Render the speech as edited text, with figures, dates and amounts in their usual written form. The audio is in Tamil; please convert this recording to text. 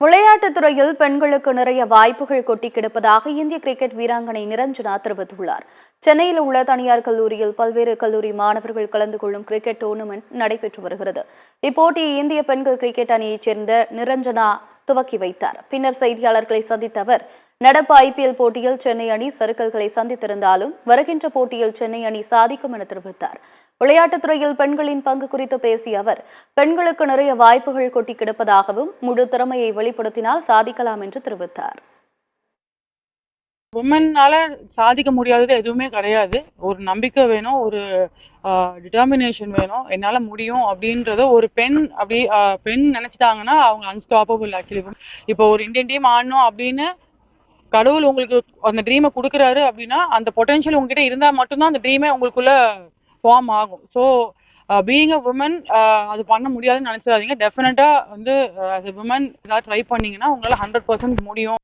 விளையாட்டுத் துறையில் பெண்களுக்கு நிறைய வாய்ப்புகள் கொட்டி கிடப்பதாக இந்திய கிரிக்கெட் வீராங்கனை நிரஞ்சனா தெரிவித்துள்ளார். சென்னையில் உள்ள தனியார் கல்லூரியில் பல்வேறு கல்லூரி மாணவர்கள் கலந்து கொள்ளும் கிரிக்கெட் டூர்னமெண்ட் நடைபெற்று வருகிறது. இப்போட்டியை இந்திய பெண்கள் கிரிக்கெட் அணியைச் சேர்ந்த நிரஞ்சனா துவக்கி வைத்தார். பின்னர் செய்தியாளர்களை சந்தித்த அவர், நடப்பு IPL போட்டியில் சென்னை அணி சறுக்கல்களை சந்தித்திருந்தாலும் வருகின்ற போட்டியில் சென்னை அணி சாதிக்கும் என தெரிவித்தார். விளையாட்டுத் துறையில் பெண்களின் பங்கு குறித்து பேசிய அவர், பெண்களுக்கு நிறைய வாய்ப்புகள் கொட்டி கிடப்பதாகவும் முழு திறமையை வெளிப்படுத்தினால் சாதிக்கலாம் என்று தெரிவித்தார். உமன்னால சாதிக்க முடியாதது எதுவுமே கிடையாது. ஒரு நம்பிக்கை வேணும், ஒரு டிட்டர்மினேஷன் வேணும். என்னால முடியும் அப்படின்றத ஒரு பெண் நினைச்சிட்டாங்கன்னா அவங்க அன்ஸ்டாப்பபிள். ஆக்சுவலி இப்போ ஒரு இந்தியன் டீம் ஆடணும் அப்படின்னு கடவுள் உங்களுக்கு அந்த ட்ரீமை கொடுக்குறாரு அப்படின்னா அந்த பொட்டென்ஷியல் உங்ககிட்ட இருந்தால் மட்டும்தான் அந்த ட்ரீமே உங்களுக்குள்ள ஃபார்ம் ஆகும். ஸோ பீயிங் அ உமன் அது பண்ண முடியாதுன்னு நினைச்சிடாதீங்க. டெஃபினட்டா வந்து as a woman ஏதாவது ட்ரை பண்ணீங்கன்னா உங்களால 100% முடியும்.